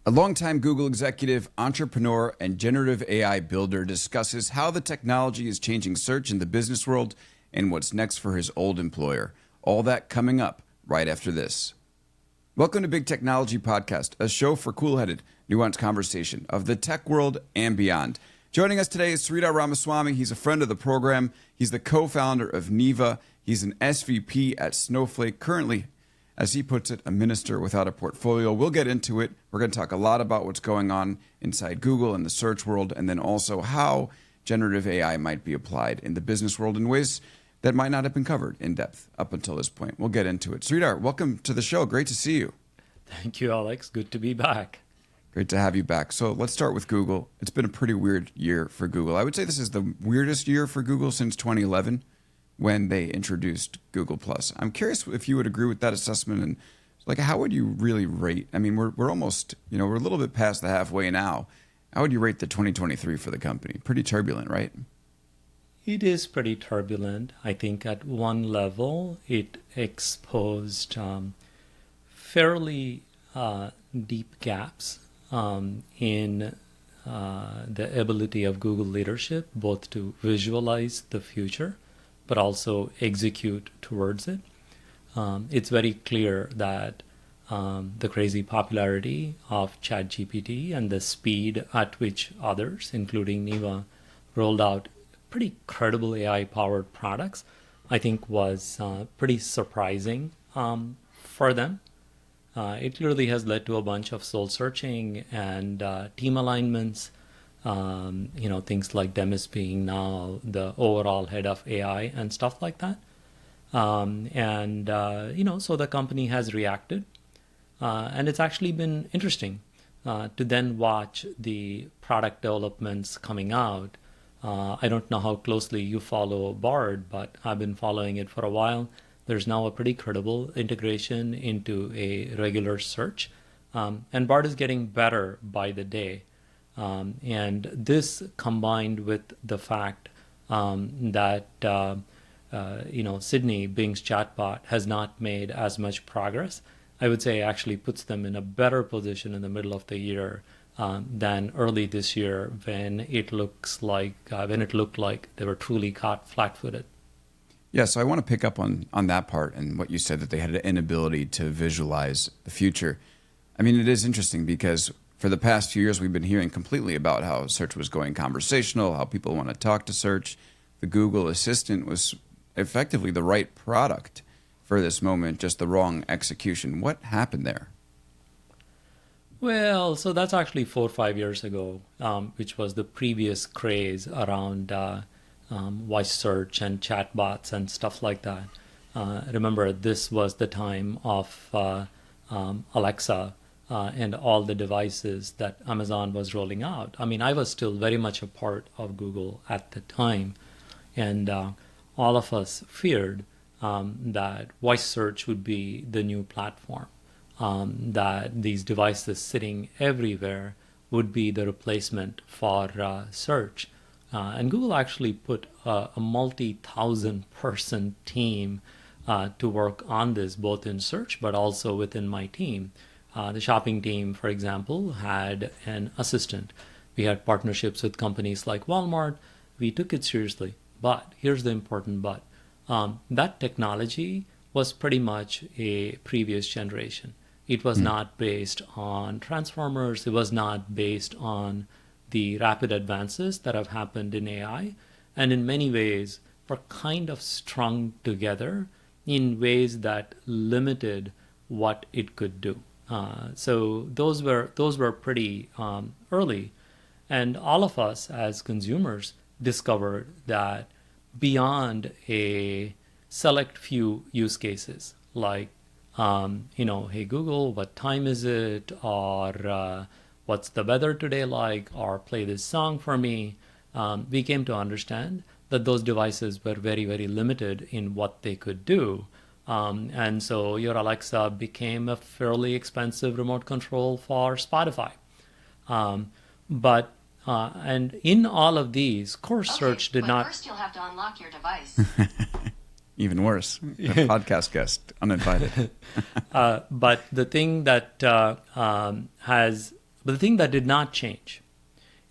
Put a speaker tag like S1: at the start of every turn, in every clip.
S1: A longtime Google executive, entrepreneur, and generative AI builder discusses how the technology is changing search in the business world and what's next for his old employer. All that coming up right after this. Welcome to Big Technology Podcast, a show for cool-headed, nuanced conversation of the tech world and beyond. Joining us today is Sridhar Ramaswamy. He's a friend of the program. He's the co-founder of Neva. He's an SVP at Snowflake, currently, as he puts it, a minister without a portfolio. We'll get into it. We're going to talk a lot about what's going on inside Google and the search world, and then also how generative AI might be applied in the business world in ways that might not have been covered in depth up until this point. We'll get into it. Sridhar, welcome to the show. Great to see you.
S2: Thank you, Alex. Good to be back.
S1: Great to have you back. So let's start with Google. It's been a pretty weird year for Google. I would say this is the weirdest year for Google since 2011. When they introduced Google+. I'm curious if you would agree with that assessment, and like, how would you really rate? I mean, we're almost, we're a little bit past the halfway now. How would you rate the 2023 for the company? Pretty turbulent, right?
S2: It is pretty turbulent. I think at one level, it exposed fairly deep gaps in the ability of Google leadership, both to visualize the future but also execute towards it. It's very clear that the crazy popularity of ChatGPT and the speed at which others, including Neva, rolled out pretty credible AI-powered products, I think was pretty surprising for them. It clearly has led to a bunch of soul searching and team alignments. Things like Demis being now the overall head of AI and stuff like that. So the company has reacted. And it's actually been interesting to then watch the product developments coming out. I don't know how closely you follow Bard, but I've been following it for a while. There's now a pretty credible integration into a regular search. And Bard is getting better by the day. And this combined with the fact that Sydney, Bing's chatbot, has not made as much progress, I would say actually puts them in a better position in the middle of the year than early this year when it looked like they were truly caught flat-footed.
S1: Yeah, so I want to pick up on that part and what you said, that they had an inability to visualize the future. I mean, it is interesting because for the past few years, we've been hearing completely about how search was going conversational, how people want to talk to search. The Google Assistant was effectively the right product for this moment, just the wrong execution. What happened there?
S2: Well, so that's actually 4 or 5 years ago, which was the previous craze around voice search and chatbots and stuff like that. Remember, this was the time of Alexa. And all the devices that Amazon was rolling out. I mean, I was still very much a part of Google at the time. And all of us feared that voice search would be the new platform, that these devices sitting everywhere would be the replacement for search. And Google actually put a multi-thousand person team to work on this, both in search, but also within my team. The shopping team, for example, had an assistant. We had partnerships with companies like Walmart. We took it seriously. But here's the important but. That technology was pretty much a previous generation. It was not based on transformers. It was not based on the rapid advances that have happened in AI. And in many ways, were kind of strung together in ways that limited what it could do. So those were pretty early, and all of us as consumers discovered that beyond a select few use cases like hey Google, what time is it, or what's the weather today like, or play this song for me, we came to understand that those devices were very, very limited in what they could do. And so your Alexa became a fairly expensive remote control for Spotify. And in all of these, core search did not...
S3: First you'll have to unlock your device.
S1: Even worse, a podcast guest, uninvited.
S2: But the thing that has But the thing that did not change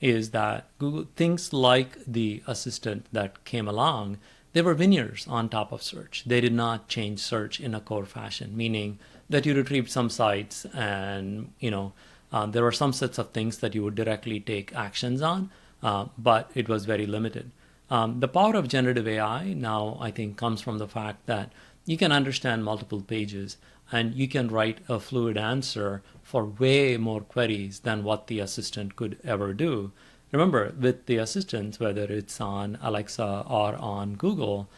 S2: is that Google, things like the assistant that came along, they were veneers on top of search. They did not change search in a core fashion, meaning that you retrieved some sites and, there were some sets of things that you would directly take actions on, but it was very limited. The power of generative AI now, I think, comes from the fact that you can understand multiple pages and you can write a fluid answer for way more queries than what the assistant could ever do. Remember, with the assistants, whether it's on Alexa or on Google,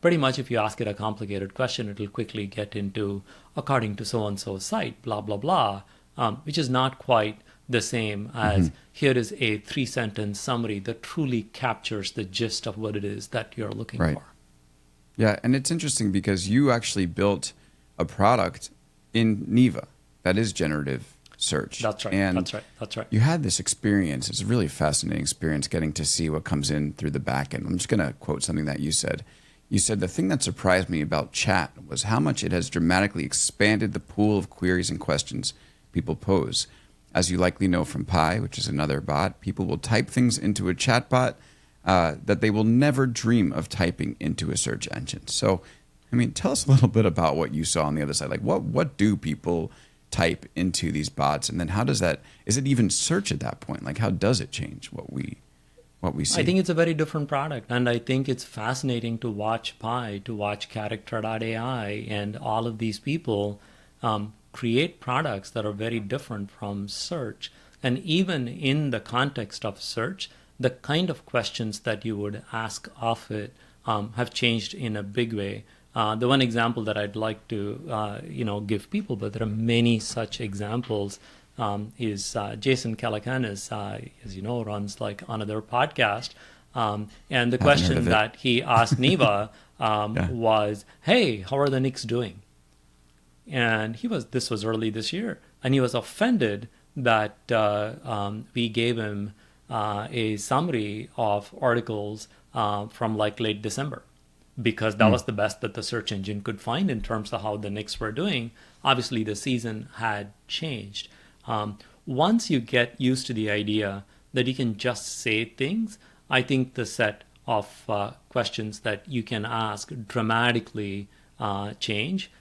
S2: pretty much if you ask it a complicated question, it'll quickly get into according to so-and-so site, blah, blah, blah, which is not quite the same as here is a 3-sentence summary that truly captures the gist of what it is that you're looking for.
S1: Yeah, and it's interesting because you actually built a product in Neva that is generative search.
S2: That's right.
S1: And
S2: That's right.
S1: You had this experience. It's a really fascinating experience getting to see what comes in through the back end. I'm just going to quote something that you said. You said, the thing that surprised me about chat was how much it has dramatically expanded the pool of queries and questions people pose. As you likely know from Pi, which is another bot, people will type things into a chatbot that they will never dream of typing into a search engine. So, tell us a little bit about what you saw on the other side. Like, what do people type into these bots, and then how does that? Is it even search at that point? Like, how does it change what we see?
S2: I think it's a very different product, and I think it's fascinating to watch Pi, to watch Character.ai, and all of these people create products that are very different from search. And even in the context of search, the kind of questions that you would ask of it have changed in a big way. The one example that I'd like to give people, but there are many such examples, is Jason Calacanis, as you know, runs like another podcast. And the question that he asked Neva was, hey, how are the Knicks doing? And this was early this year, and he was offended that we gave him a summary of articles from like late December, because that was the best that the search engine could find in terms of how the Knicks were doing. Obviously, the season had changed. Once you get used to the idea that you can just say things, I think the set of questions that you can ask dramatically change.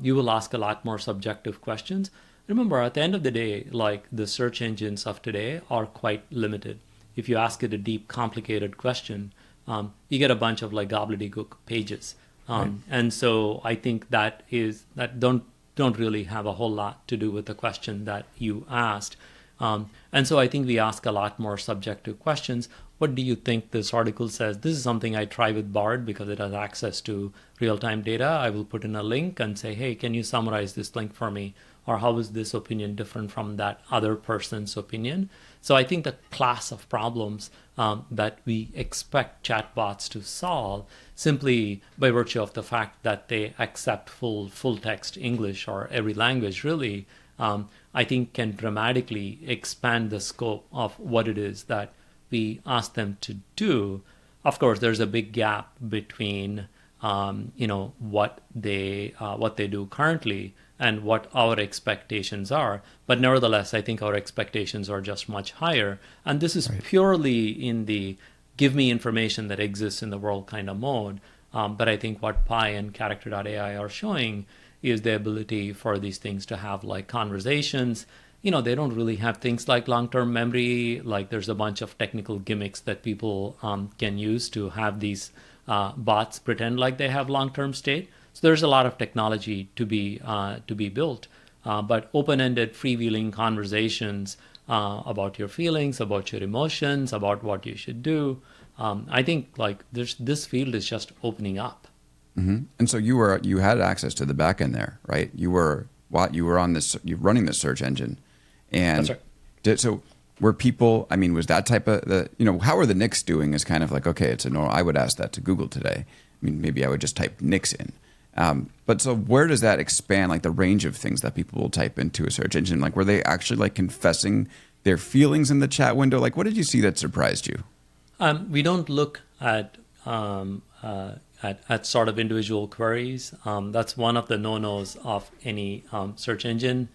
S2: You will ask a lot more subjective questions. Remember, at the end of the day, like the search engines of today are quite limited. If you ask it a deep, complicated question, you get a bunch of like gobbledygook pages. And so I think that don't really have a whole lot to do with the question that you asked. And so I think we ask a lot more subjective questions. What do you think this article says? This is something I try with Bard because it has access to real-time data. I will put in a link and say, hey, can you summarize this link for me? Or how is this opinion different from that other person's opinion? So I think the class of problems that we expect chatbots to solve, simply by virtue of the fact that they accept full text English or every language really, I think can dramatically expand the scope of what it is that we ask them to do. Of course, there's a big gap between what they do currently and what our expectations are. But nevertheless, I think our expectations are just much higher. And this is purely in the give me information that exists in the world kind of mode. But I think what Pi and Character.ai are showing is the ability for these things to have like conversations. They don't really have things like long-term memory. Like there's a bunch of technical gimmicks that people can use to have these bots pretend like they have long-term state. So there's a lot of technology to be built. But open-ended, freewheeling conversations about your feelings, about your emotions, about what you should do. I think like this field is just opening up.
S1: Mm-hmm. And so you had access to the back end there, right? You were on this, you're running the search engine. And
S2: that's right.
S1: So were people, was that type of, how are the Knicks doing is kind of like, okay, it's a normal, I would ask that to Google today. Maybe I would just type Knicks in. But so where does that expand, like the range of things that people will type into a search engine? Like, were they actually like confessing their feelings in the chat window? Like, what did you see that surprised you?
S2: We don't look at sort of individual queries. That's one of the no-nos of any search engine.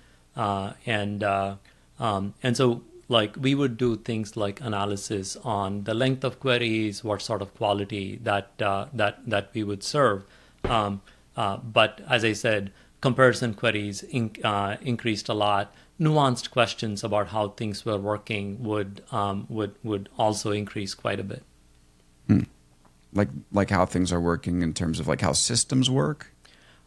S2: And so like we would do things like analysis on the length of queries, what sort of quality that we would serve. But as I said, comparison queries increased a lot. Nuanced questions about how things were working would also increase quite a bit.
S1: Like how things are working in terms of like how systems work?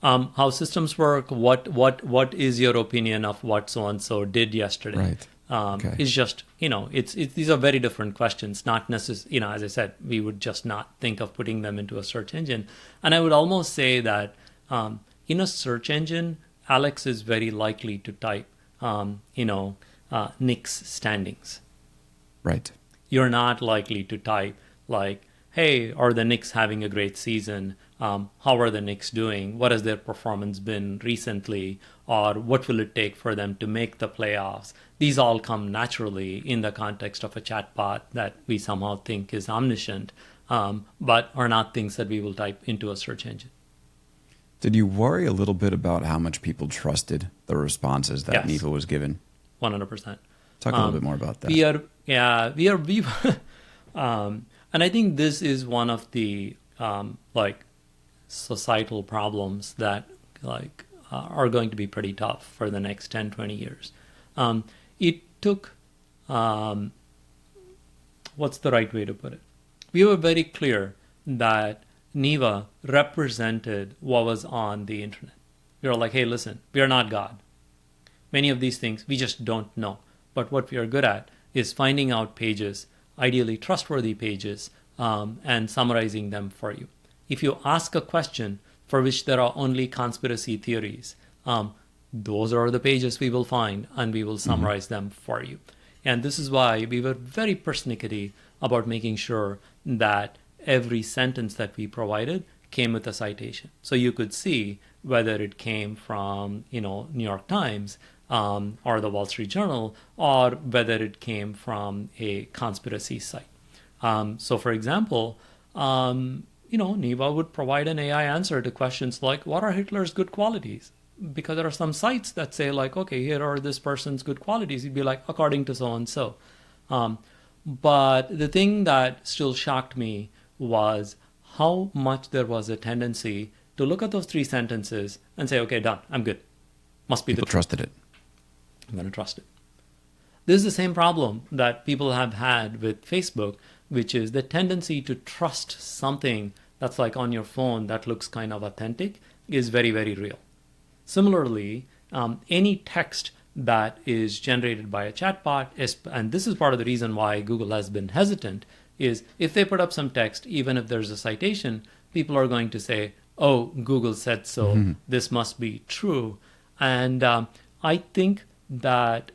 S2: How systems work, what is your opinion of what so-and-so did yesterday?
S1: Right. Okay.
S2: It's just, it's these are very different questions, not necessarily, as I said, we would just not think of putting them into a search engine. And I would almost say that in a search engine, Alex is very likely to type, Knicks standings.
S1: Right.
S2: You're not likely to type like, hey, are the Knicks having a great season? How are the Knicks doing? What has their performance been recently? Or what will it take for them to make the playoffs? These all come naturally in the context of a chatbot that we somehow think is omniscient, but are not things that we will type into a search engine.
S1: Did you worry a little bit about how much people trusted the responses that
S2: Yes.
S1: Neva was given?
S2: 100%.
S1: Talk a little bit more about that.
S2: And I think this is one of the societal problems that are going to be pretty tough for the next 10, 20 years. It took, what's the right way to put it? We were very clear that Neva represented what was on the internet. We were like, hey, listen, we are not God. Many of these things we just don't know. But what we are good at is finding out pages, ideally trustworthy pages, and summarizing them for you. If you ask a question for which there are only conspiracy theories, those are the pages we will find and we will summarize them for you. And this is why we were very persnickety about making sure that every sentence that we provided came with a citation. So you could see whether it came from, New York Times or the Wall Street Journal, or whether it came from a conspiracy site. So for example, Neva would provide an AI answer to questions like, what are Hitler's good qualities? Because there are some sites that say like, okay, here are this person's good qualities. You'd be like, according to so-and-so. But the thing that still shocked me was how much there was a tendency to look at those three sentences and say, okay, done, I'm good. Must be
S1: People
S2: the truth.
S1: trusted it.
S2: I'm going to trust it. This is the same problem that people have had with Facebook, which is the tendency to trust something that's like on your phone that looks kind of authentic is very, very real. Similarly, any text that is generated by a chatbot, and this is part of the reason why Google has been hesitant, is if they put up some text, even if there's a citation, people are going to say, oh, Google said so, this must be true. And I think that,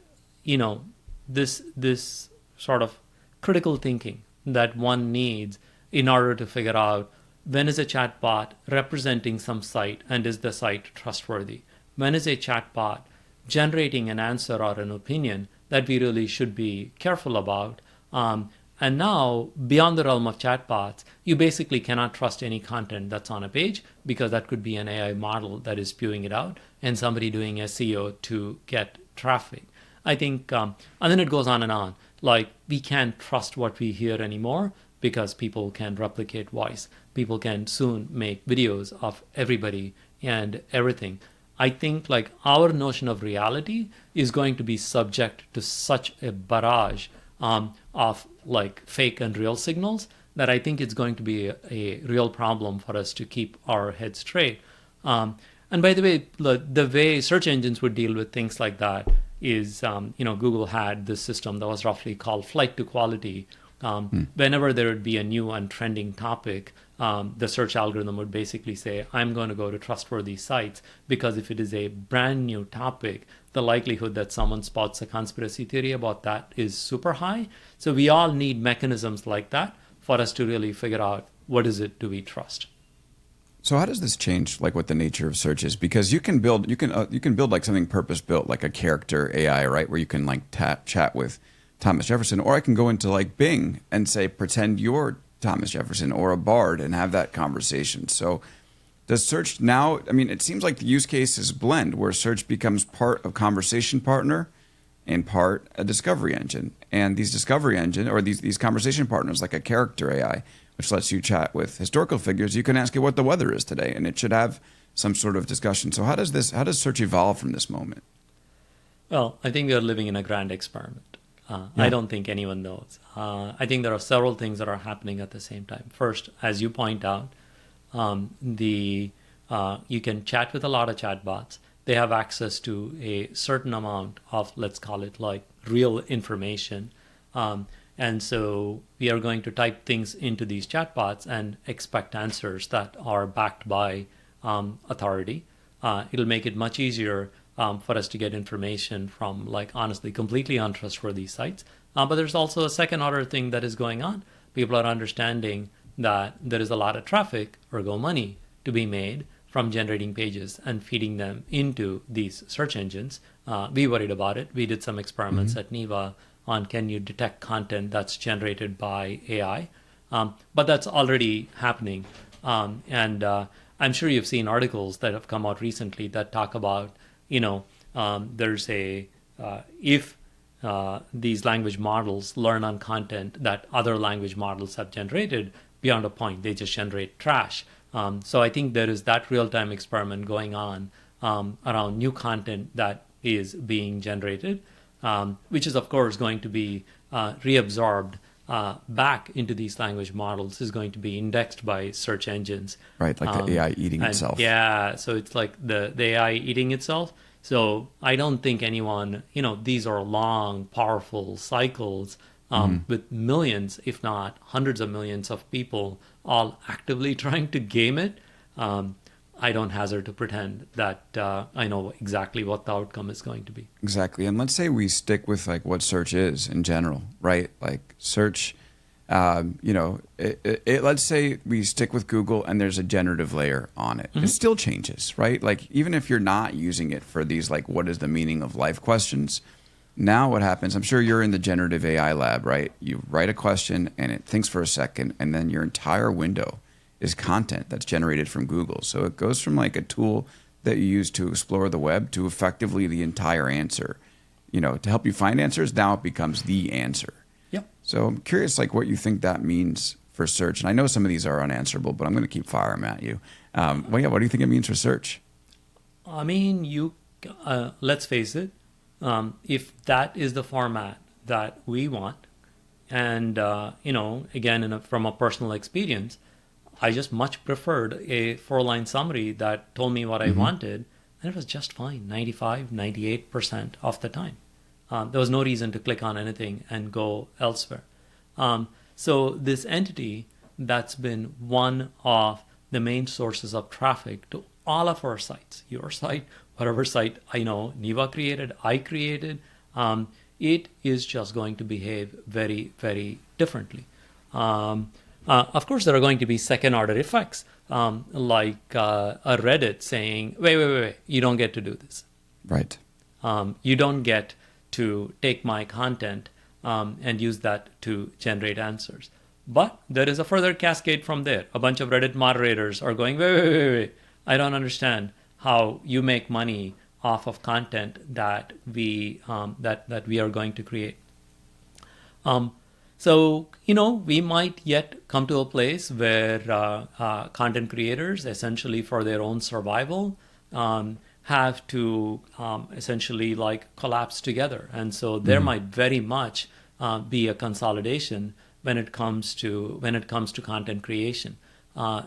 S2: this sort of critical thinking that one needs in order to figure out when is a chatbot representing some site and is the site trustworthy? When is a chatbot generating an answer or an opinion that we really should be careful about? And now, beyond the realm of chatbots, you basically cannot trust any content that's on a page because that could be an AI model that is spewing it out and somebody doing SEO to get traffic. I think, and then it goes on and on. Like, we can't trust what we hear anymore because people can replicate voice. People can soon make videos of everybody and everything. I think like our notion of reality is going to be subject to such a barrage of like fake and real signals that I think it's going to be a real problem for us to keep our heads straight. And by the way, the way search engines would deal with things like that is, Google had this system that was roughly called flight to quality. Whenever there would be a new and trending topic, the search algorithm would basically say, I'm going to go to trustworthy sites because if it is a brand new topic, the likelihood that someone spots a conspiracy theory about that is super high. So we all need mechanisms like that for us to really figure out what is it do we trust.
S1: So how does this change like what the nature of search is? Because you can build like something purpose built, like a character AI, right, where you can like chat with Thomas Jefferson, or I can go into like Bing and say, pretend you're Thomas Jefferson or a bard and have that conversation. So does search now, I mean, it seems like the use cases blend where search becomes part of conversation partner in part a discovery engine. And these discovery engine or these conversation partners like a character AI, which lets you chat with historical figures, you can ask it what the weather is today, and it should have some sort of discussion. So how does search evolve from this moment?
S2: Well, I think we are living in a grand experiment. I don't think anyone knows. I think there are several things that are happening at the same time. First, as you point out, you can chat with a lot of chatbots. They have access to a certain amount of, let's call it like real information. And so we are going to type things into these chatbots and expect answers that are backed by authority. It'll make it much easier for us to get information from, like, honestly, completely untrustworthy sites. But there's also a second order thing that is going on. People are understanding that there is a lot of traffic, ergo money, to be made from generating pages and feeding them into these search engines. We worried about it. We did some experiments at Neva on can you detect content that's generated by AI. But that's already happening. And I'm sure you've seen articles that have come out recently that talk about, there's if these language models learn on content that other language models have generated, beyond a point, they just generate trash. So I think there is that real-time experiment going on around new content that is being generated, which is, of course, going to be reabsorbed back into these language models, is going to be indexed by search engines.
S1: Right, like the AI eating itself.
S2: Yeah, so it's like the AI eating itself. So I don't think anyone, these are long, powerful cycles with millions, if not hundreds of millions of people all actively trying to game it. I don't hazard to pretend that I know exactly what the outcome is going to be.
S1: Exactly. And let's say we stick with like what search is in general, right? Like search, let's say we stick with Google and there's a generative layer on it. It still changes, right? Like even if you're not using it for these, like, what is the meaning of life questions? Now what happens, I'm sure you're in the generative AI lab, right? You write a question and it thinks for a second, and then your entire window is content that's generated from Google. So it goes from like a tool that you use to explore the web to effectively the entire answer. To help you find answers, now it becomes the answer.
S2: Yep.
S1: So I'm curious, like, what you think that means for search. And I know some of these are unanswerable, but I'm going to keep firing at you. What do you think it means for search?
S2: I mean, let's face it. If that is the format that we want, and again, from a personal experience, I just much preferred a 4-line summary that told me what I wanted, and it was just fine, 95, 98% of the time. There was no reason to click on anything and go elsewhere. So this entity that's been one of the main sources of traffic to all of our sites, your site, whatever site I know Neva created, I created, it is just going to behave very, very differently. Of course, there are going to be second-order effects, like a Reddit saying, wait, you don't get to do this.
S1: Right.
S2: You don't get to take my content and use that to generate answers. But there is a further cascade from there. A bunch of Reddit moderators are going, wait, I don't understand how you make money off of content that we are going to create. So, we might yet come to a place where content creators, essentially for their own survival, have to essentially like collapse together. And so there might very much be a consolidation when it comes to content creation.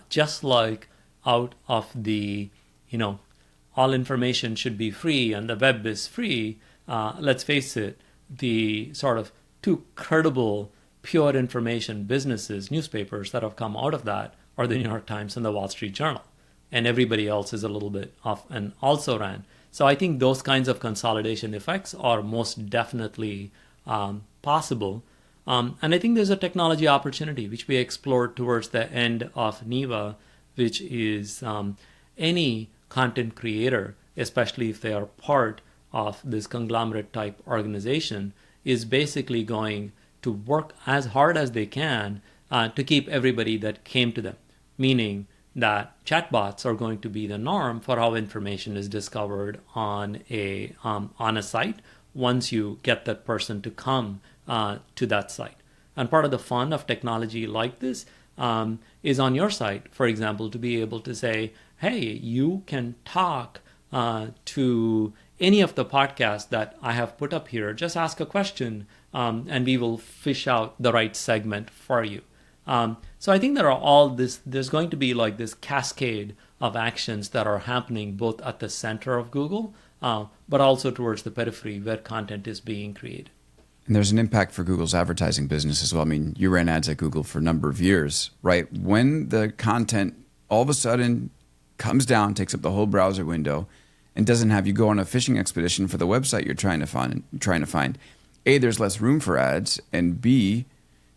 S2: Just like out of the, all information should be free and the web is free, let's face it, the sort of two credible pure information businesses, newspapers that have come out of that are the New York Times and the Wall Street Journal. And everybody else is a little bit off and also ran. So I think those kinds of consolidation effects are most definitely possible. And I think there's a technology opportunity which we explored towards the end of Neva, which is any content creator, especially if they are part of this conglomerate type organization, is basically going to work as hard as they can to keep everybody that came to them, meaning that chatbots are going to be the norm for how information is discovered on a site once you get that person to come to that site. And part of the fun of technology like this is on your site, for example, to be able to say, hey, you can talk to any of the podcasts that I have put up here. Just ask a question and we will fish out the right segment for you. So I think there's going to be like this cascade of actions that are happening both at the center of Google, but also towards the periphery where content is being created.
S1: And there's an impact for Google's advertising business as well. I mean, you ran ads at Google for a number of years, right? When the content all of a sudden comes down, takes up the whole browser window, and doesn't have you go on a fishing expedition for the website you're trying to find, A, there's less room for ads, and B,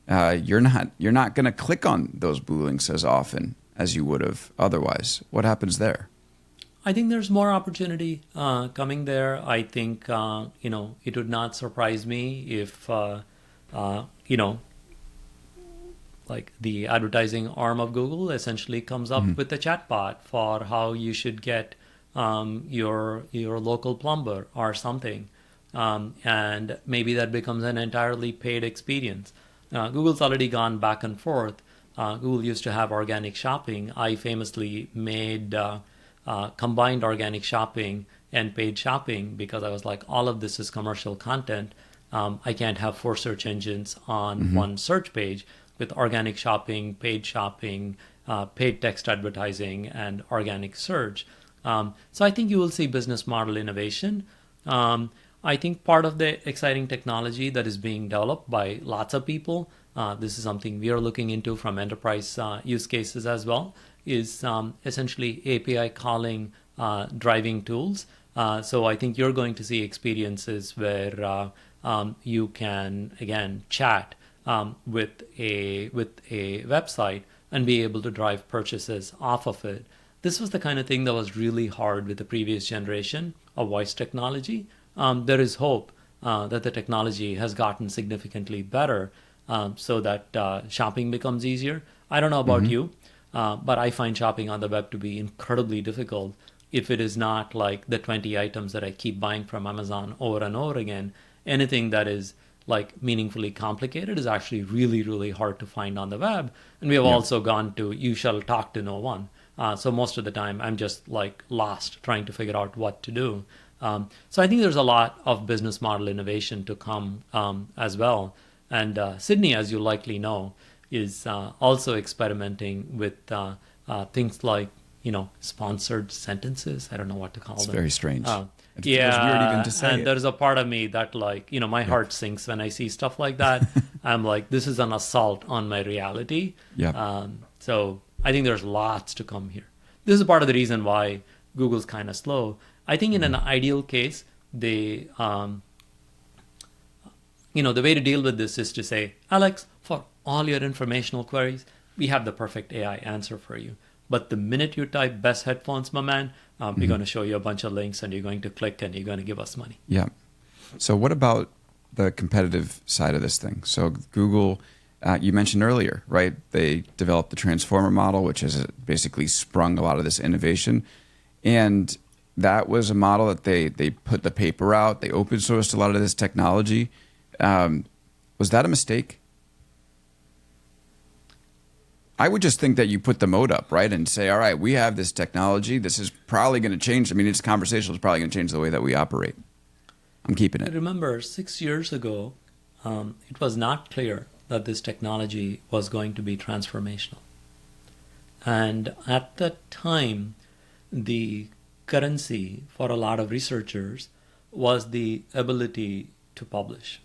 S1: you're not going to click on those blue links as often as you would have otherwise. What happens there?
S2: I think there's more opportunity coming there. I think it would not surprise me if like the advertising arm of Google essentially comes up with a chatbot for how you should get your local plumber or something, and maybe that becomes an entirely paid experience. Google's already gone back and forth. Google used to have organic shopping. I famously made combined organic shopping and paid shopping because I was like, all of this is commercial content. I can't have 4 search engines on one search page with organic shopping, paid text advertising, and organic search. So I think you will see business model innovation. I think part of the exciting technology that is being developed by lots of people, this is something we are looking into from enterprise use cases as well, is essentially API calling driving tools. So I think you're going to see experiences where you can, again, chat with a website and be able to drive purchases off of it. This was the kind of thing that was really hard with the previous generation of voice technology. There is hope that the technology has gotten significantly better so that shopping becomes easier. I don't know about you, but I find shopping on the web to be incredibly difficult if it is not like the 20 items that I keep buying from Amazon over and over again. Anything that is like meaningfully complicated is actually really, really hard to find on the web. And we have also gone to, you shall talk to no one. So most of the time I'm just like lost trying to figure out what to do. So I think there's a lot of business model innovation to come as well. And Sydney, as you likely know, is also experimenting with things like, sponsored sentences. I don't know what to call them.
S1: It's very strange. It feels
S2: Yeah,
S1: weird even to say
S2: and
S1: it.
S2: there's a part of me that my heart sinks when I see stuff like that. I'm like, this is an assault on my reality.
S1: Yeah.
S2: So I think there's lots to come here. This is part of the reason why Google's kind of slow. I think in an ideal case, the way to deal with this is to say, Alex, for all your informational queries, we have the perfect AI answer for you. But the minute you type best headphones, my man, we're going to show you a bunch of links and you're going to click and you're going to give us money.
S1: Yeah. So what about the competitive side of this thing? So Google, you mentioned earlier, right? They developed the transformer model, which has basically sprung a lot of this innovation. And that was a model that they put the paper out. They open sourced a lot of this technology. Was that a mistake? I would just think that you put the mode up, right, and say, all right, we have this technology. This is probably going to change. I mean, it's conversational. It's probably going to change the way that we operate. I'm keeping it.
S2: I remember 6 years ago, it was not clear that this technology was going to be transformational. And at that time, the currency for a lot of researchers was the ability to publish.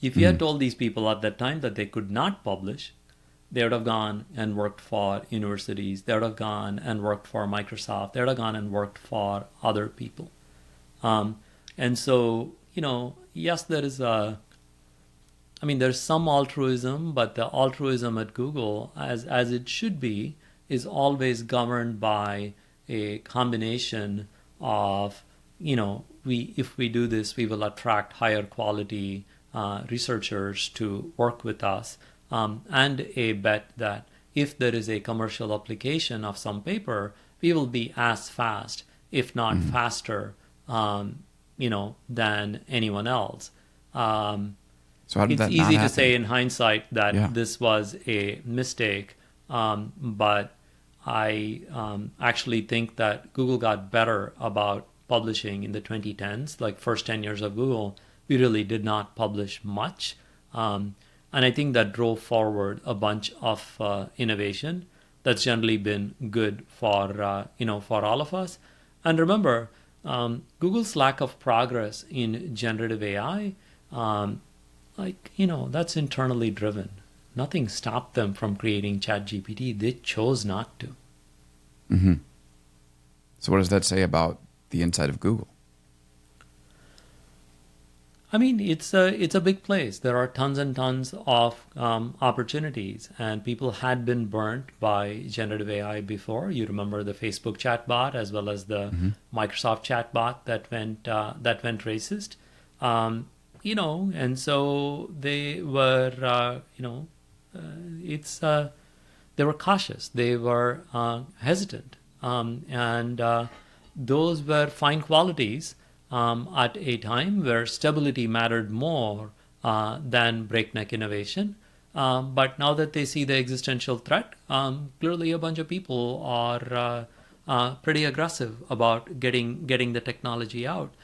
S2: If you had told these people at that time that they could not publish, they would have gone and worked for universities. They would have gone and worked for Microsoft. They would have gone and worked for other people. And so, yes, there's some altruism, but the altruism at Google, as it should be, is always governed by a combination of, if we do this, we will attract higher quality researchers to work with us. And a bet that if there is a commercial application of some paper, we will be as fast, if not faster, than anyone else.
S1: So how did
S2: It's
S1: that not
S2: easy to
S1: happen?
S2: say in hindsight that
S1: Yeah.
S2: this was a mistake, but I actually think that Google got better about publishing in the 2010s. Like first 10 years of Google, we really did not publish much, and I think that drove forward a bunch of innovation that's generally been good for for all of us. And remember, Google's lack of progress in generative AI. That's internally driven. Nothing stopped them from creating ChatGPT. They chose not to.
S1: So what does that say about the inside of Google?
S2: I mean, it's a big place. There are tons and tons of opportunities, and people had been burnt by generative AI before. You remember the Facebook chatbot as well as the Microsoft chatbot that went racist. And so they were, they were cautious. They were hesitant, and those were fine qualities at a time where stability mattered more than breakneck innovation. But now that they see the existential threat, clearly a bunch of people are pretty aggressive about getting the technology out.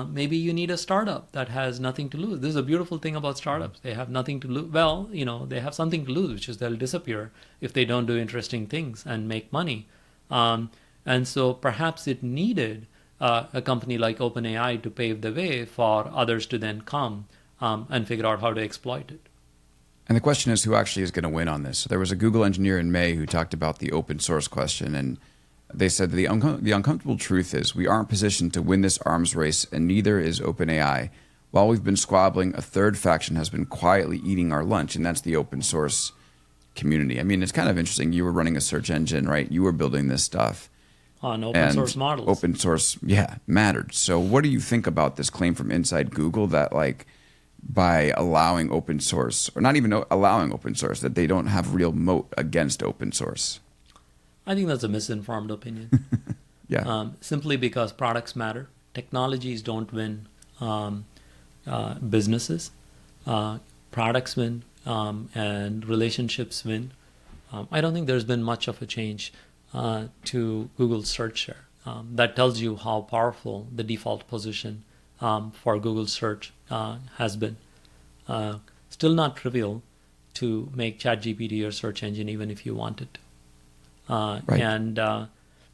S2: Maybe you need a startup that has nothing to lose. This is a beautiful thing about startups. They have nothing to lose. Well, they have something to lose, which is they'll disappear if they don't do interesting things and make money. And so perhaps it needed a company like OpenAI to pave the way for others to then come and figure out how to exploit it.
S1: And the question is, who actually is going to win on this? So there was a Google engineer in May who talked about the open source question, and they said that the uncomfortable truth is we aren't positioned to win this arms race, and neither is OpenAI. While we've been squabbling, a third faction has been quietly eating our lunch, and that's the open source community. I mean, it's kind of interesting. You were running a search engine, right? You were building this stuff.
S2: On open source models.
S1: Open source, mattered. So what do you think about this claim from inside Google that by allowing open source, or not even allowing open source, that they don't have real moat against open source?
S2: I think that's a misinformed opinion.
S1: Yeah.
S2: Simply because products matter. Technologies don't win businesses. Products win and relationships win. I don't think there's been much of a change to Google's search share. That tells you how powerful the default position for Google search has been. Still not trivial to make ChatGPT your search engine, even if you wanted to.
S1: Right.
S2: And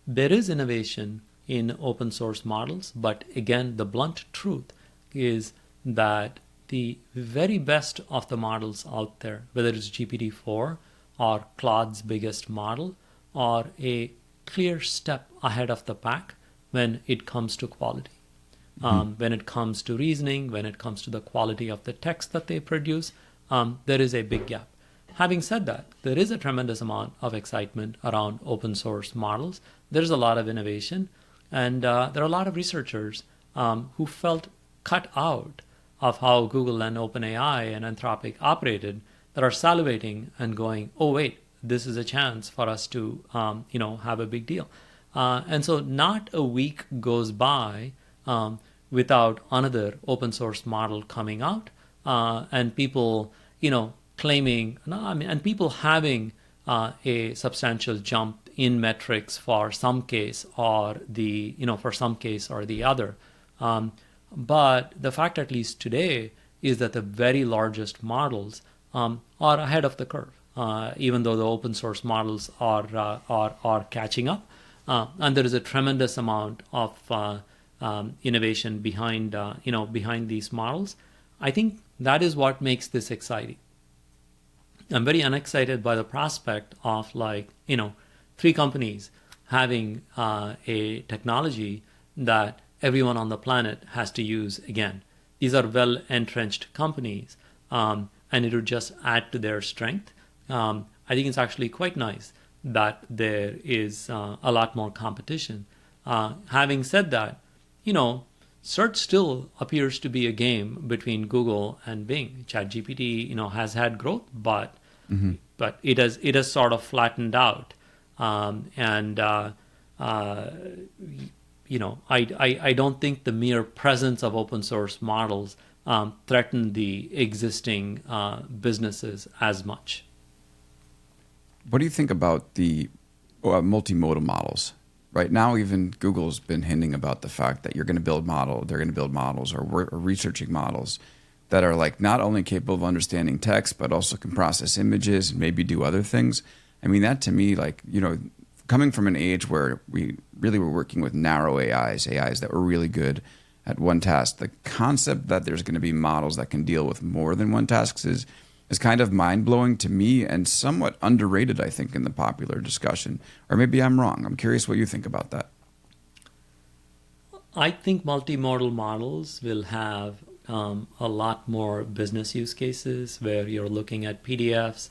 S2: there is innovation in open source models, but again, the blunt truth is that the very best of the models out there, whether it's GPT-4 or Claude's biggest model, are a clear step ahead of the pack when it comes to quality. When it comes to reasoning, when it comes to the quality of the text that they produce, there is a big gap. Having said that, there is a tremendous amount of excitement around open source models. There's a lot of innovation, and there are a lot of researchers who felt cut out of how Google and OpenAI and Anthropic operated that are salivating and going, oh, wait, this is a chance for us to have a big deal. And so not a week goes by without another open source model coming out and people, claiming, and people having a substantial jump in metrics for some case or the other. But the fact, at least today, is that the very largest models are ahead of the curve, even though the open source models are catching up. And there is a tremendous amount of innovation behind these models. I think that is what makes this exciting. I'm very unexcited by the prospect of 3 companies having a technology that everyone on the planet has to use again. These are well-entrenched companies, and it would just add to their strength. I think it's actually quite nice that there is a lot more competition. Having said that, search still appears to be a game between Google and Bing. ChatGPT, has had growth, but it has sort of flattened out. I don't think the mere presence of open source models threaten the existing businesses as much.
S1: What do you think about the multimodal models? Right now, even Google's been hinting about the fact that they're going to build models, or we're researching models that are like not only capable of understanding text, but also can process images and maybe do other things. I mean, that to me, like, coming from an age where we really were working with narrow AIs that were really good at one task, the concept that there's going to be models that can deal with more than one task is kind of mind-blowing to me and somewhat underrated, I think, in the popular discussion. Or maybe I'm wrong. I'm curious what you think about that.
S2: I think multimodal models will have a lot more business use cases where you're looking at PDFs.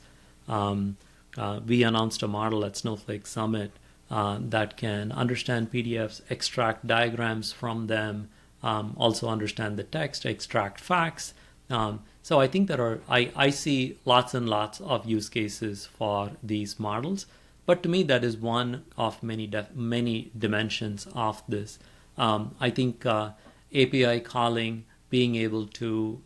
S2: We announced a model at Snowflake Summit that can understand PDFs, extract diagrams from them, also understand the text, extract facts. So I think I see lots and lots of use cases for these models. But to me, that is one of many dimensions of this. I think API calling, being able to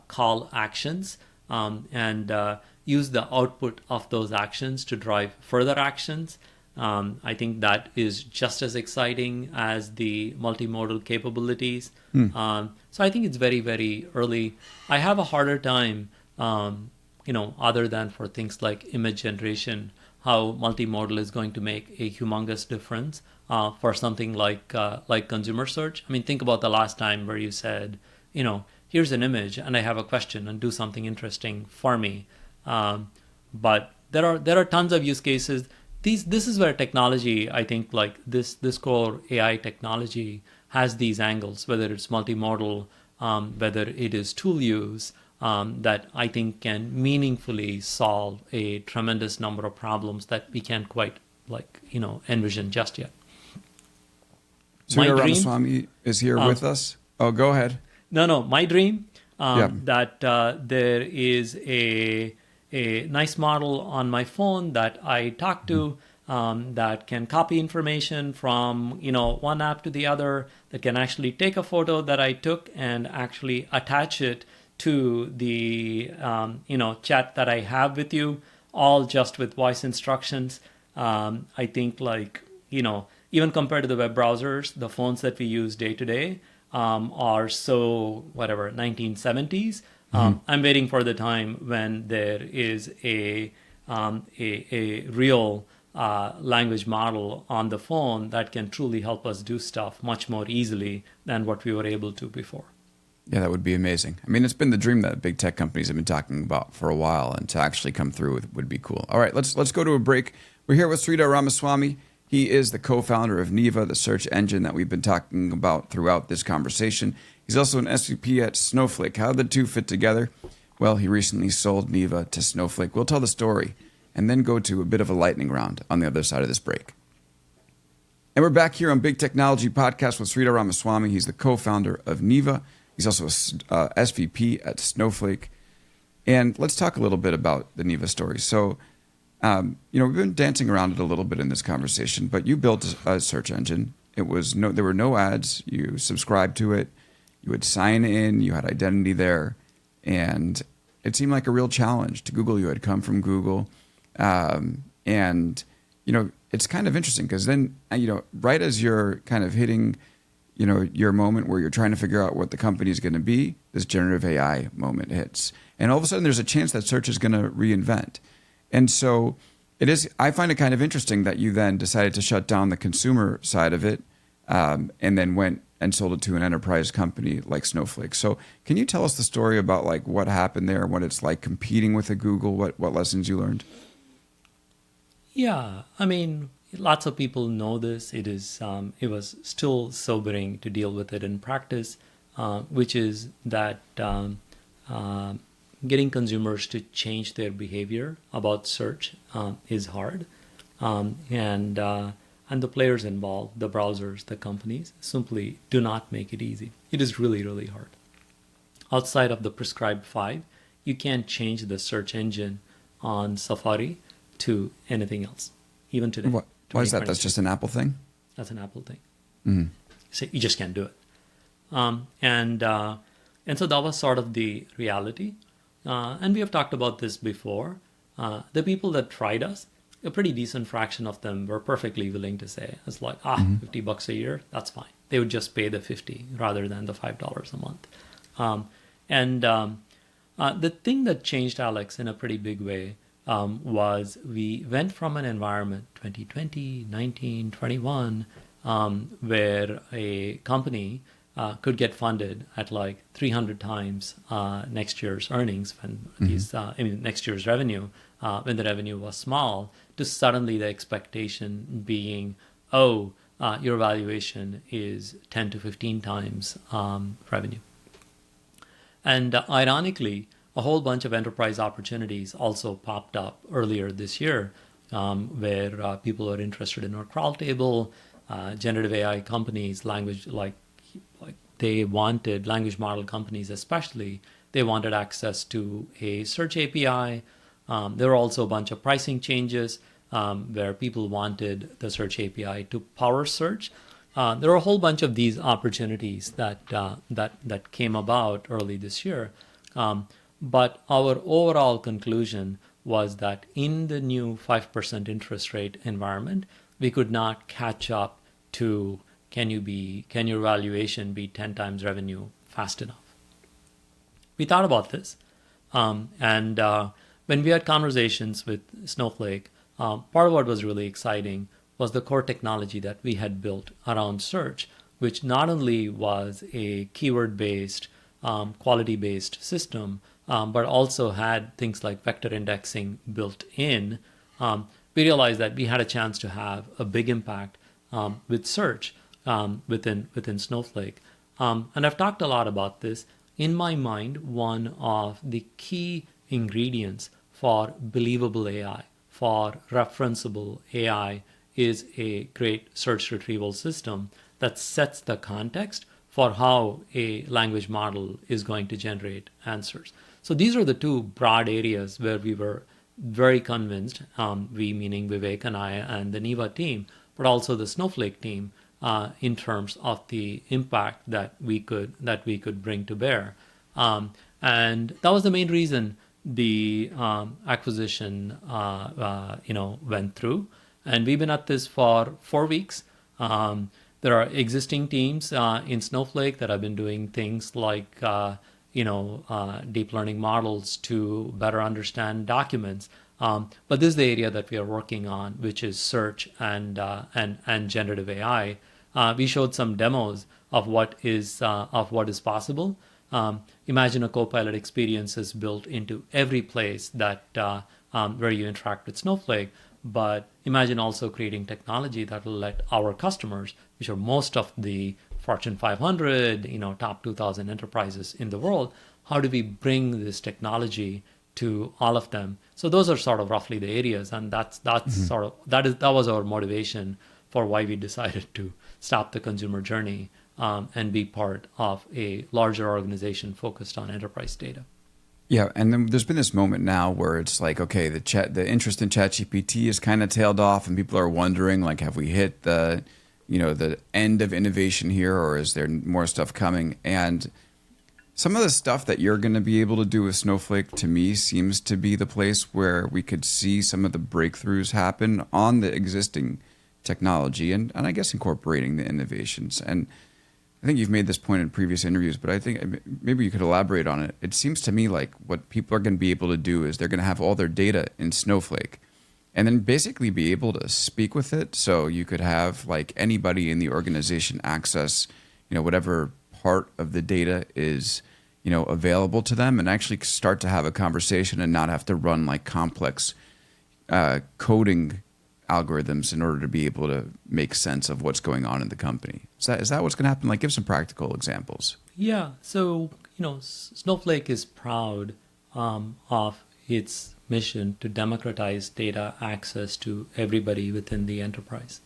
S2: call actions and use the output of those actions to drive further actions. I think that is just as exciting as the multimodal capabilities. So I think it's very, very early. I have a harder time, other than for things like image generation, how multimodal is going to make a humongous difference for something like consumer search. I mean, think about the last time where you said, here's an image and I have a question and do something interesting for me. But there are tons of use cases. This is where technology, I think, like this core AI technology has these angles, whether it's multimodal, whether it is tool use, that I think can meaningfully solve a tremendous number of problems that we can't quite envision just yet.
S1: Sridhar Ramaswamy is here with us. Oh, go ahead.
S2: No, my dream that there is a nice model on my phone that I talk to that can copy information from one app to the other, that can actually take a photo that I took and actually attach it to the chat that I have with you, all just with voice instructions. I think even compared to the web browsers, the phones that we use day to day are so 1970s. I'm waiting for the time when there is a real language model on the phone that can truly help us do stuff much more easily than what we were able to before.
S1: Yeah, that would be amazing. I mean, it's been the dream that big tech companies have been talking about for a while, and to actually come through would be cool. All right, let's go to a break. We're here with Sridhar Ramaswamy. He is the co-founder of Neva, the search engine that we've been talking about throughout this conversation. He's also an SVP at Snowflake. How did the two fit together? Well, he recently sold Neva to Snowflake. We'll tell the story and then go to a bit of a lightning round on the other side of this break. And we're back here on Big Technology Podcast with Sridhar Ramaswamy. He's the co-founder of Neva. He's also a SVP at Snowflake. And let's talk a little bit about the Neva story. So, we've been dancing around it a little bit in this conversation, but you built a search engine. There were no ads. You subscribed to it. You would sign in. You had identity there. And it seemed like a real challenge to Google. You had come from Google. It's kind of interesting because then, right as you're kind of hitting, your moment where you're trying to figure out what the company is going to be, this generative AI moment hits. And all of a sudden there's a chance that search is going to reinvent. And so I find it kind of interesting that you then decided to shut down the consumer side of it, and then went and sold it to an enterprise company like Snowflake. So can you tell us the story about what happened there, what it's like competing with a Google, what lessons you learned?
S2: Yeah, I mean, lots of people know this. It was still sobering to deal with it in practice, which is that getting consumers to change their behavior about search is hard, and the players involved, the browsers, the companies, simply do not make it easy. It is really, really hard. Outside of the prescribed 5, you can't change the search engine on Safari to anything else, even today.
S1: Why is that? That's just an Apple thing?
S2: That's an Apple thing.
S1: Mm-hmm.
S2: you just can't do it. And so that was sort of the reality. And we have talked about this before. The people that tried us, a pretty decent fraction of them were perfectly willing to say, it's like, $50 a year, that's fine. They would just pay the 50 rather than the $5 a month. The thing that changed, Alex, in a pretty big way was we went from an environment, 2020, 19, 21, where a company could get funded at like 300 times next year's earnings when next year's revenue, when the revenue was small, to suddenly the expectation being, your valuation is 10 to 15 times revenue. And ironically, a whole bunch of enterprise opportunities also popped up earlier this year where people are interested in our crawl table, generative AI companies, language model companies especially, they wanted access to a search API. There were also a bunch of pricing changes where people wanted the search API to power search. There are a whole bunch of these opportunities that came about early this year. But our overall conclusion was that in the new 5% interest rate environment, we could not catch up to can your valuation be 10 times revenue fast enough? We thought about this. And when we had conversations with Snowflake, part of what was really exciting was the core technology that we had built around search, which not only was a keyword-based, quality-based system, but also had things like vector indexing built in. We realized that we had a chance to have a big impact with search within Snowflake. And I've talked a lot about this. In my mind, one of the key ingredients for believable AI, for referenceable AI, is a great search retrieval system that sets the context for how a language model is going to generate answers. So these are the two broad areas where we were very convinced, we meaning Vivek and I and the Neva team, but also the Snowflake team, in terms of the impact that we could bring to bear. And that was the main reason the acquisition went through. And we've been at this for 4 weeks. There are existing teams in Snowflake that have been doing things like deep learning models to better understand documents. But this is the area that we are working on, which is search and generative AI. We showed some demos of what is possible. Imagine a Copilot experience is built into every place that where you interact with Snowflake. But imagine also creating technology that will let our customers, which are most of the Fortune 500, top 2,000 enterprises in the world, how do we bring this technology to all of them? So those are sort of roughly the areas, and that was our motivation for why we decided to stop the consumer journey and be part of a larger organization focused on enterprise data.
S1: Yeah, and then there's been this moment now where it's like, okay, the interest in ChatGPT is kind of tailed off, and people are wondering, like, have we hit the end of innovation here, or is there more stuff coming? And some of the stuff that you're going to be able to do with Snowflake, to me, seems to be the place where we could see some of the breakthroughs happen on the existing technology, and I guess incorporating the innovations. And I think you've made this point in previous interviews, but I think maybe you could elaborate on it. It seems to me like what people are going to be able to do is they're going to have all their data in Snowflake and then basically be able to speak with it. So you could have like anybody in the organization access, whatever part of the data is, available to them, and actually start to have a conversation and not have to run like complex coding algorithms in order to be able to make sense of what's going on in the company. Is that what's going to happen? Like, give some practical examples.
S2: Yeah. So, Snowflake is proud of its mission to democratize data access to everybody within the enterprise.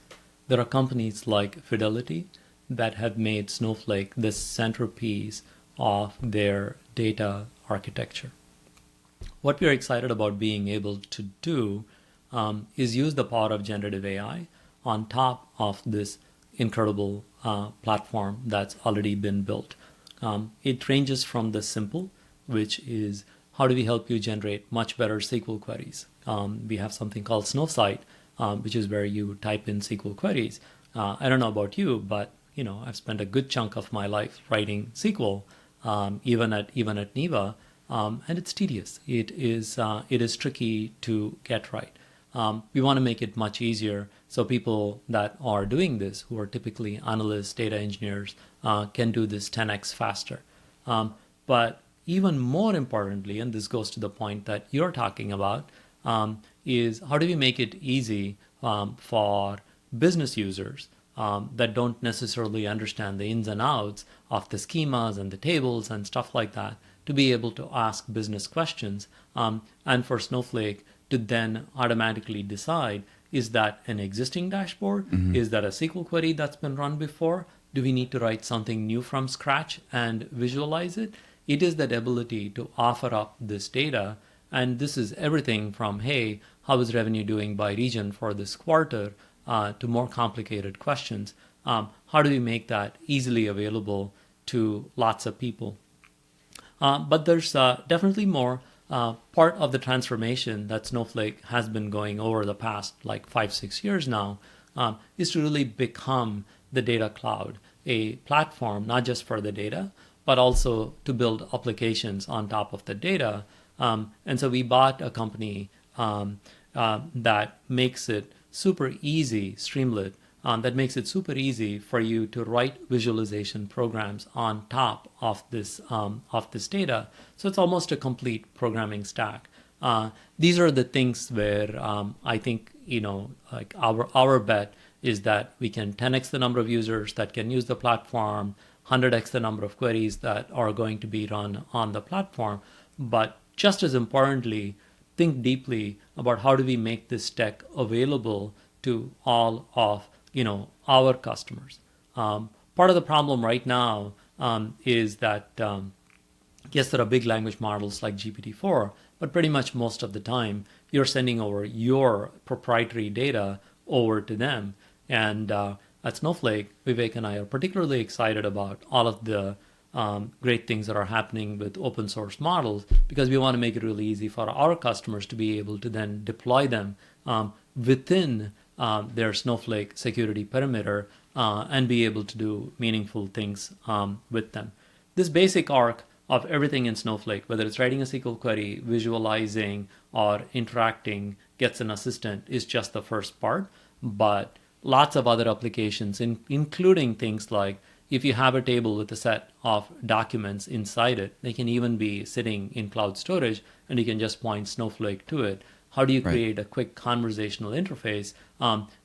S2: There are companies like Fidelity that have made Snowflake the centerpiece of their data architecture. What we're excited about being able to do is use the power of generative AI on top of this incredible platform that's already been built. It ranges from the simple, which is how do we help you generate much better SQL queries? We have something called Snowflake, which is where you type in SQL queries. I don't know about you, but I've spent a good chunk of my life writing SQL, even at Neva, and it's tedious. It is tricky to get right. We want to make it much easier so people that are doing this, who are typically analysts, data engineers, can do this 10x faster. But even more importantly, and this goes to the point that you're talking about, is how do we make it easy for business users that don't necessarily understand the ins and outs of the schemas and the tables and stuff like that to be able to ask business questions, and for Snowflake to then automatically decide, is that an existing dashboard? Mm-hmm. Is that a SQL query that's been run before? Do we need to write something new from scratch and visualize it? It is that ability to offer up this data. And this is everything from, hey, how is revenue doing by region for this quarter, to more complicated questions. How do we make that easily available to lots of people? But there's definitely more. Part of the transformation that Snowflake has been going over the past 5-6 years now is to really become the data cloud, a platform not just for the data, but also to build applications on top of the data. And so we bought a company that makes it super easy, Streamlit, that makes it super easy for you to write visualization programs on top of this data. So it's almost a complete programming stack. These are the things where I think our bet is that we can 10x the number of users that can use the platform, 100x the number of queries that are going to be run on the platform. But just as importantly, think deeply about how do we make this tech available to all of our customers. Part of the problem right now is that yes, there are big language models like GPT-4, but pretty much most of the time you're sending over your proprietary data over to them. And at Snowflake, Vivek and I are particularly excited about all of the great things that are happening with open source models, because we want to make it really easy for our customers to be able to then deploy them within their Snowflake security perimeter and be able to do meaningful things with them. This basic arc of everything in Snowflake, whether it's writing a SQL query, visualizing, or interacting, gets an assistant, is just the first part. But lots of other applications, including things like if you have a table with a set of documents inside it, they can even be sitting in cloud storage, and you can just point Snowflake to it. How do you create a quick conversational interface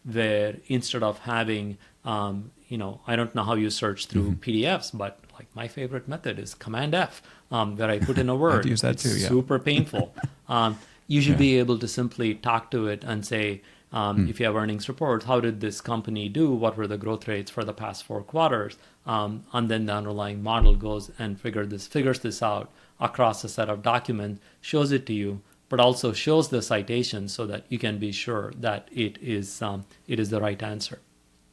S2: where instead of having, I don't know how you search through PDFs, but my favorite method is Command F, where I put in a word.
S1: I use that too,
S2: it's super painful. You should be able to simply talk to it and say, if you have earnings reports, how did this company do? What were the growth rates for the past 4 quarters? And then the underlying model goes and figures this out across a set of documents, shows it to you, but also shows the citation so that you can be sure that it is the right answer.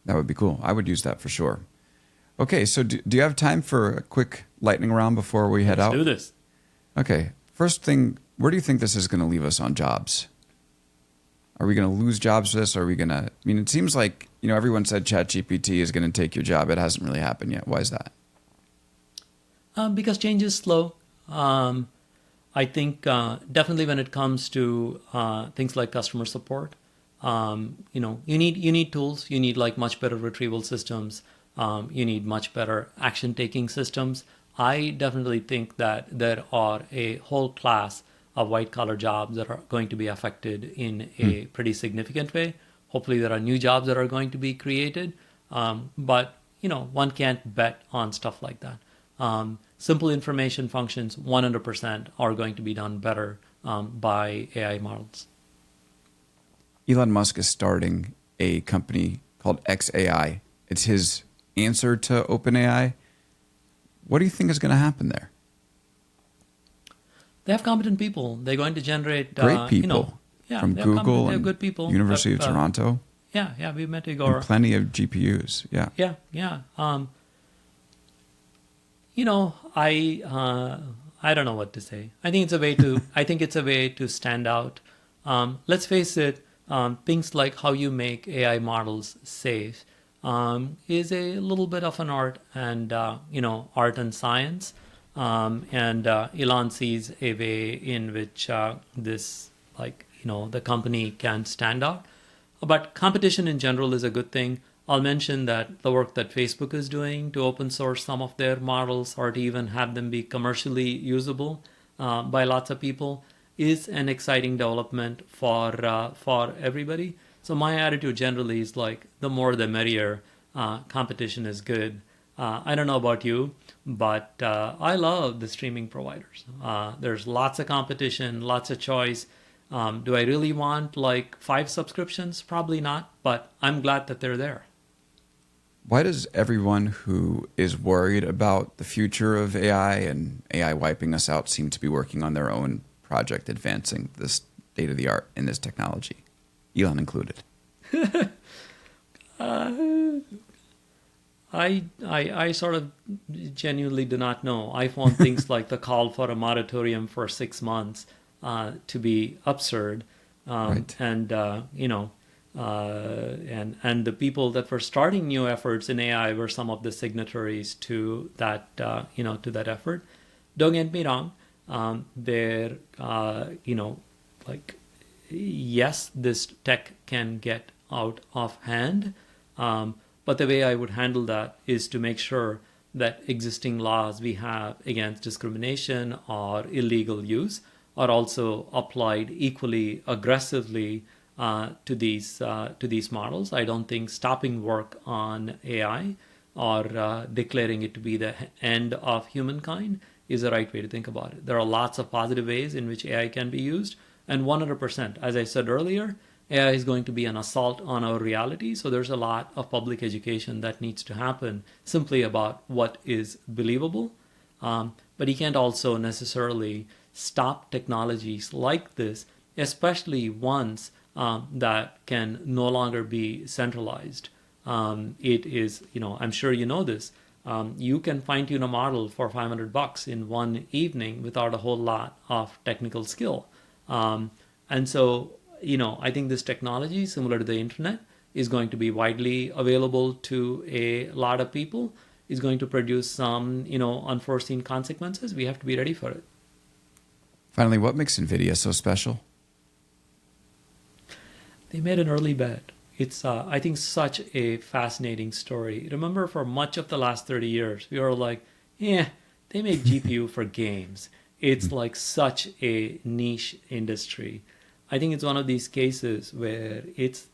S1: That would be cool. I would use that for sure. Okay, so do you have time for a quick lightning round before we head out?
S2: Let's do this.
S1: Okay, first thing, where do you think this is going to leave us on jobs? Are we going to lose jobs for this? Or are we going to, it seems like, everyone said ChatGPT is going to take your job. It hasn't really happened yet. Why is that?
S2: Because change is slow. I think definitely when it comes to things like customer support, you need tools. You need much better retrieval systems. You need much better action-taking systems. I definitely think that there are a whole class of white-collar jobs that are going to be affected in a pretty significant way. Hopefully there are new jobs that are going to be created. But, one can't bet on stuff like that. Simple information functions 100% are going to be done better by AI models.
S1: Elon Musk is starting a company called XAI. It's his answer to OpenAI. What do you think is going to happen there?
S2: They have competent people. They're going to generate
S1: great people
S2: from
S1: Google
S2: and
S1: and
S2: good people.
S1: University of Toronto.
S2: Yeah. We met Igor.
S1: And plenty of GPUs. Yeah.
S2: Yeah. I don't know what to say. I think it's a way to stand out. Let's face it, things like how you make AI models safe is a little bit of an art and art and science. And Elon sees a way in which the company can stand out. But competition in general is a good thing. I'll mention that the work that Facebook is doing to open source some of their models or to even have them be commercially usable by lots of people is an exciting development for everybody. So my attitude generally is like the more the merrier. Competition is good. I don't know about you, but I love the streaming providers. There's lots of competition, lots of choice. Do I really want like 5 subscriptions? Probably not, but I'm glad that they're there.
S1: Why does everyone who is worried about the future of AI and AI wiping us out seem to be working on their own project advancing this state of the art in this technology, Elon included?
S2: I sort of genuinely do not know. I found things like the call for a moratorium for 6 months to be absurd,
S1: Right.
S2: and the people that were starting new efforts in AI were some of the signatories to that to that effort. Don't get me wrong. They're yes, this tech can get out of hand. But the way I would handle that is to make sure that existing laws we have against discrimination or illegal use are also applied equally aggressively to these models. I don't think stopping work on AI or declaring it to be the end of humankind is the right way to think about it. There are lots of positive ways in which AI can be used, and 100%, as I said earlier, AI is going to be an assault on our reality. So there's a lot of public education that needs to happen simply about what is believable. But you can't also necessarily stop technologies like this, especially ones that can no longer be centralized. It is, I'm sure you know this. You can fine tune a model for $500 in one evening without a whole lot of technical skill. And so, I think this technology, similar to the internet, is going to be widely available to a lot of people, is going to produce some, unforeseen consequences. We have to be ready for it.
S1: Finally, what makes NVIDIA so special?
S2: They made an early bet. It's, I think, such a fascinating story. Remember, for much of the last 30 years, we were like, they make GPU for games. It's like such a niche industry. I think it's one of these cases where it's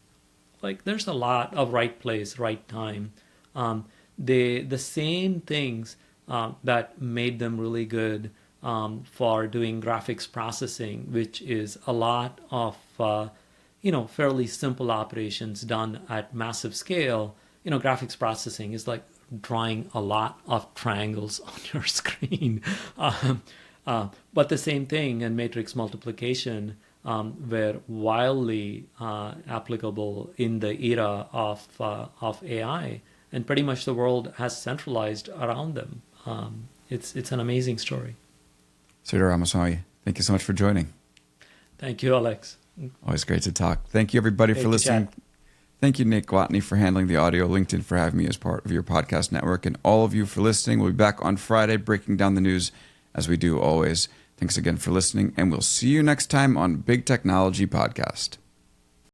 S2: like there's a lot of right place, right time. The same things that made them really good for doing graphics processing, which is a lot of fairly simple operations done at massive scale. Graphics processing is like drawing a lot of triangles on your screen. But the same thing in matrix multiplication were wildly applicable in the era of AI, and pretty much the world has centralized around them. It's an amazing story.
S1: Sridhar Ramaswamy, thank you so much for joining.
S2: Thank you, Alex.
S1: Always great to talk. Thank you, everybody, for listening. Thank you, Nick Watney, for handling the audio, LinkedIn for having me as part of your podcast network, and all of you for listening. We'll be back on Friday breaking down the news as we do always. Thanks again for listening, and we'll see you next time on Big Technology Podcast.